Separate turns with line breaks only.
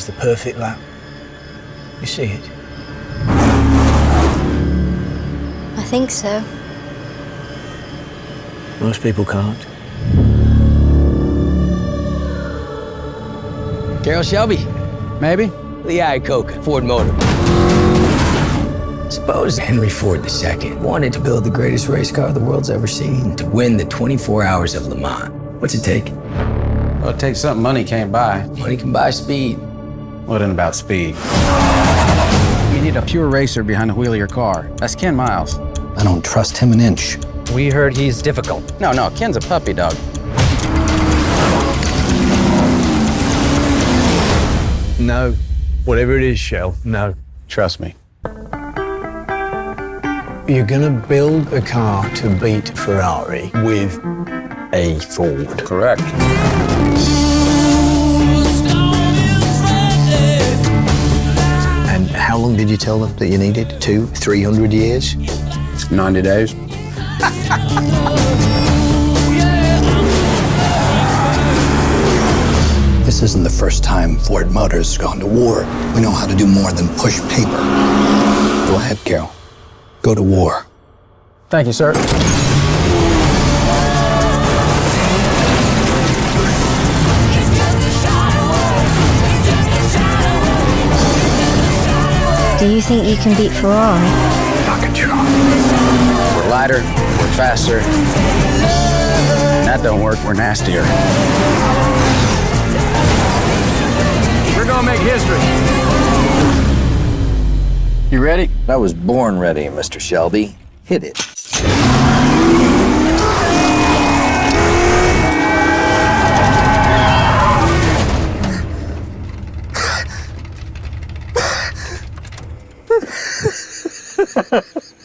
the perfect lap. You see it?
I think so.
Most people can't.
Carol Shelby.
Maybe.
Lee Iacocca, Ford Motor. Suppose Henry Ford II wanted to build the greatest race car the world's ever seen to win the 24 hours of Le Mans. What's it take?
Well, it takes something money can't buy.
Money can buy speed.
What isn't about speed? You need a pure racer behind the wheel of your car. That's Ken Miles.
I don't trust him an inch.
We heard he's difficult.
No, Ken's a puppy dog.
No. Whatever it is, Shell, no.
Trust me.
You're gonna build a car to beat Ferrari with a Ford.
Correct.
And how long did you tell them that you needed? 200, 300 years?
90 days.
This isn't the first time Ford Motors has gone to war. We know how to do more than push paper. Go ahead, Carol. Go to war.
Thank you, sir.
Do you think you can beat Ferrari?
I can try.
We're lighter, we're faster. When that don't work, we're nastier. We're gonna make history. You ready?
I was born ready, Mr. Shelby. Hit it.
Ha ha ha.